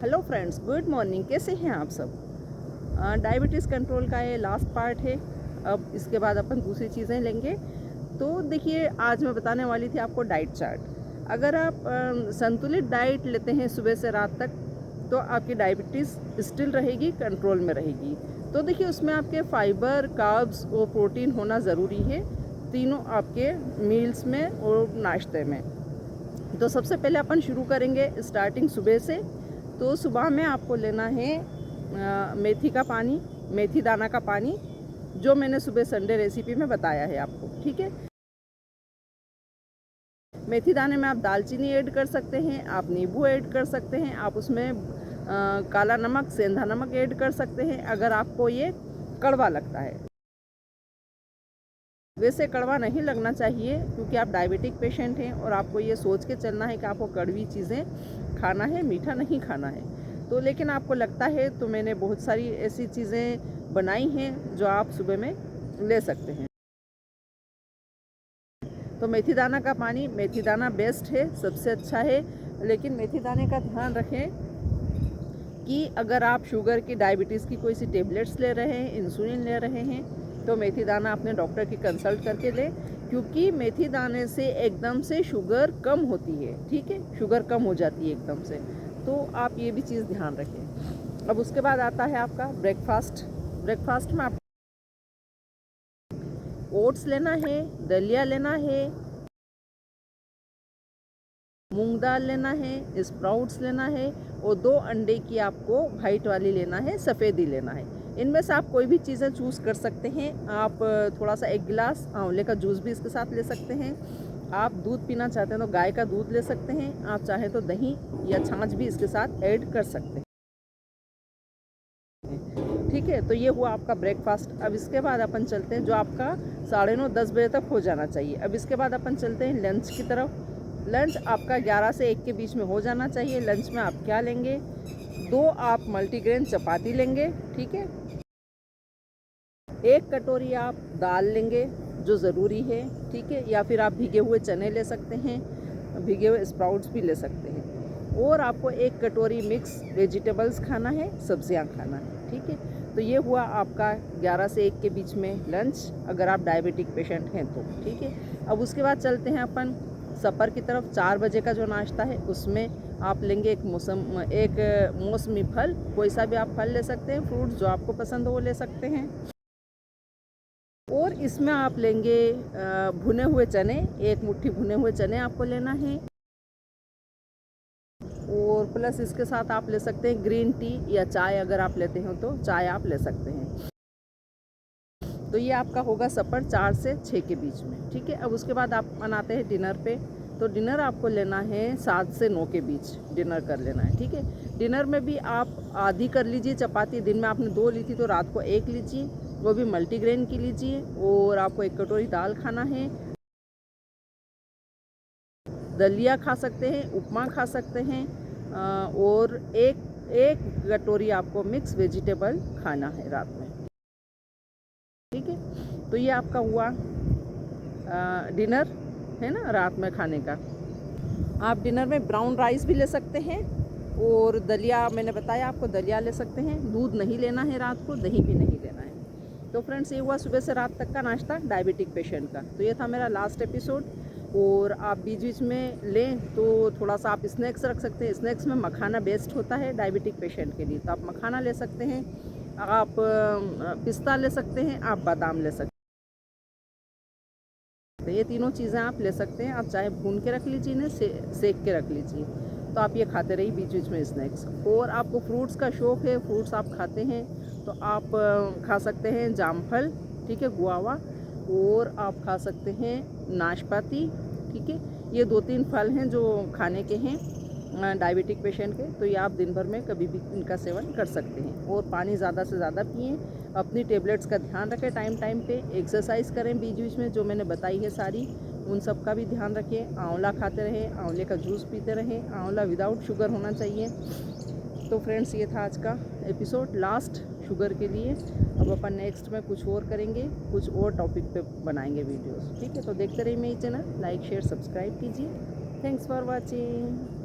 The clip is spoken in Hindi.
Hello friends, good morning. कैसे हैं आप सब? डायबिटीज़ कंट्रोल का ये लास्ट पार्ट है। अब इसके बाद अपन दूसरी चीज़ें लेंगे। तो देखिए, आज मैं बताने वाली थी आपको डाइट चार्ट। अगर आप संतुलित डाइट लेते हैं सुबह से रात तक, तो आपकी डायबिटीज़ स्टिल रहेगी, कंट्रोल में रहेगी। तो देखिए, उसमें आपके फाइबर, कार्ब्स और प्रोटीन होना ज़रूरी है, तीनों आपके मील्स में और नाश्ते में। तो सबसे पहले अपन शुरू करेंगे स्टार्टिंग सुबह से। तो सुबह में आपको लेना है मेथी का पानी, मेथी दाना का पानी, जो मैंने सुबह संडे रेसिपी में बताया है आपको। ठीक है, मेथी दाने में आप दालचीनी ऐड कर सकते हैं, आप नींबू ऐड कर सकते हैं, आप उसमें काला नमक, सेंधा नमक ऐड कर सकते हैं अगर आपको ये कड़वा लगता है। वैसे कड़वा नहीं लगना चाहिए, क्योंकि आप डायबिटिक पेशेंट हैं और आपको ये सोच के चलना है कि आपको कड़वी चीज़ें खाना है, मीठा नहीं खाना है। तो लेकिन आपको लगता है, तो मैंने बहुत सारी ऐसी चीज़ें बनाई हैं जो आप सुबह में ले सकते हैं। तो मेथी दाना का पानी, मेथी दाना बेस्ट है, सबसे अच्छा है। लेकिन मेथी दाने का ध्यान रखें कि अगर आप शुगर की, डायबिटीज़ की कोई सी टेबलेट्स ले रहे हैं, इंसुलिन ले रहे हैं, तो मेथी दाना अपने डॉक्टर की कंसल्ट करके लें, क्योंकि मेथी दाने से एकदम से शुगर कम होती है। ठीक है, शुगर कम हो जाती है एकदम से। तो आप ये भी चीज़ ध्यान रखें। अब उसके बाद आता है आपका ब्रेकफास्ट। ब्रेकफास्ट में आप ओट्स लेना है, दलिया लेना है, मूंग दाल लेना है, स्प्राउट्स लेना है, और 2 अंडे की आपको वाइट वाली लेना है, सफ़ेदी लेना है। इनमें से आप कोई भी चीज़ें चूज़ कर सकते हैं। आप थोड़ा सा 1 गिलास आंवले का जूस भी इसके साथ ले सकते हैं। आप दूध पीना चाहते हैं तो गाय का दूध ले सकते हैं। आप चाहें तो दही या छाछ भी इसके साथ ऐड कर सकते हैं। ठीक है, तो ये हुआ आपका ब्रेकफास्ट। अब इसके बाद अपन चलते हैं, जो आपका 9:30-10 बजे तक हो जाना चाहिए। अब इसके बाद अपन चलते हैं लंच की तरफ। लंच आपका 11 से 1 के बीच में हो जाना चाहिए। लंच में आप क्या लेंगे? 2 आप मल्टीग्रेन चपाती लेंगे। ठीक है, 1 कटोरी आप दाल लेंगे, जो ज़रूरी है। ठीक है, या फिर आप भीगे हुए चने ले सकते हैं, भीगे हुए स्प्राउट्स भी ले सकते हैं। और आपको 1 कटोरी मिक्स वेजिटेबल्स खाना है, सब्जियां खाना है। ठीक है, तो ये हुआ आपका 11 से 1 के बीच में लंच, अगर आप डायबिटिक पेशेंट हैं तो। ठीक है, अब उसके बाद चलते हैं अपन सफ़र की तरफ। 4 बजे का जो नाश्ता है, उसमें आप लेंगे एक मौसमी फल, कोई सा भी आप फल ले सकते हैं, फ्रूट्स जो आपको पसंद हो वो ले सकते हैं। और इसमें आप लेंगे भुने हुए चने, 1 मुट्ठी भुने हुए चने आपको लेना है। और प्लस इसके साथ आप ले सकते हैं ग्रीन टी या चाय, अगर आप लेते हो तो चाय आप ले सकते हैं। तो ये आपका होगा सफ़र 4 से 6 के बीच में। ठीक है, अब उसके बाद आप बनाते हैं डिनर पे। तो डिनर आपको लेना है 7 से 9 के बीच डिनर कर लेना है। ठीक है, डिनर में भी आप आधी कर लीजिए चपाती। दिन में आपने 2 ली थी, तो रात को 1 लीजिए, वो भी मल्टीग्रेन की लीजिए। और आपको 1 कटोरी दाल खाना है, दलिया खा सकते हैं, उपमा खा सकते हैं, और एक कटोरी आपको मिक्स वेजिटेबल खाना है रात में। ठीक है, तो ये आपका हुआ डिनर, है ना, रात में खाने का। आप डिनर में ब्राउन राइस भी ले सकते हैं, और दलिया, मैंने बताया आपको, दलिया ले सकते हैं। दूध नहीं लेना है रात को, दही भी नहीं लेना है। तो फ्रेंड्स, ये हुआ सुबह से रात तक का नाश्ता डायबिटिक पेशेंट का। तो ये था मेरा लास्ट एपिसोड। और आप बीच बीच में लें तो थोड़ा सा आप स्नैक्स रख सकते हैं। स्नैक्स में मखाना बेस्ट होता है डायबिटिक पेशेंट के लिए, तो आप मखाना ले सकते हैं, आप पिस्ता ले सकते हैं, आप बादाम ले सकते हैं। तो ये तीनों चीज़ें आप ले सकते हैं। आप चाहे भून के रख लीजिए, इन्हें सेक के रख लीजिए, तो आप ये खाते रहिए बीच बीच में स्नैक्स। और आपको फ्रूट्स का शौक़ है, फ्रूट्स आप खाते हैं, तो आप खा सकते हैं जामफल, ठीक है, गुआवा, और आप खा सकते हैं नाशपाती। ठीक है, ये 2-3 फल हैं जो खाने के हैं डायबिटिक पेशेंट के। तो ये आप दिन भर में कभी भी इनका सेवन कर सकते हैं। और पानी ज़्यादा से ज़्यादा पिएँ, अपनी टेबलेट्स का ध्यान रखें टाइम टाइम पे, एक्सरसाइज करें बीच बीच में, जो मैंने बताई है सारी, उन सब का भी ध्यान रखें। आंवला खाते रहें, आंवले का जूस पीते रहें, आंवला विदाउट शुगर होना चाहिए। तो फ्रेंड्स, ये था आज का एपिसोड, लास्ट शुगर के लिए। अब अपन नेक्स्ट में कुछ और करेंगे, कुछ और टॉपिक पे बनाएंगे वीडियोस। ठीक है, तो देखते रहिए मेरी चैनल, लाइक शेयर सब्सक्राइब कीजिए। Thanks for watching.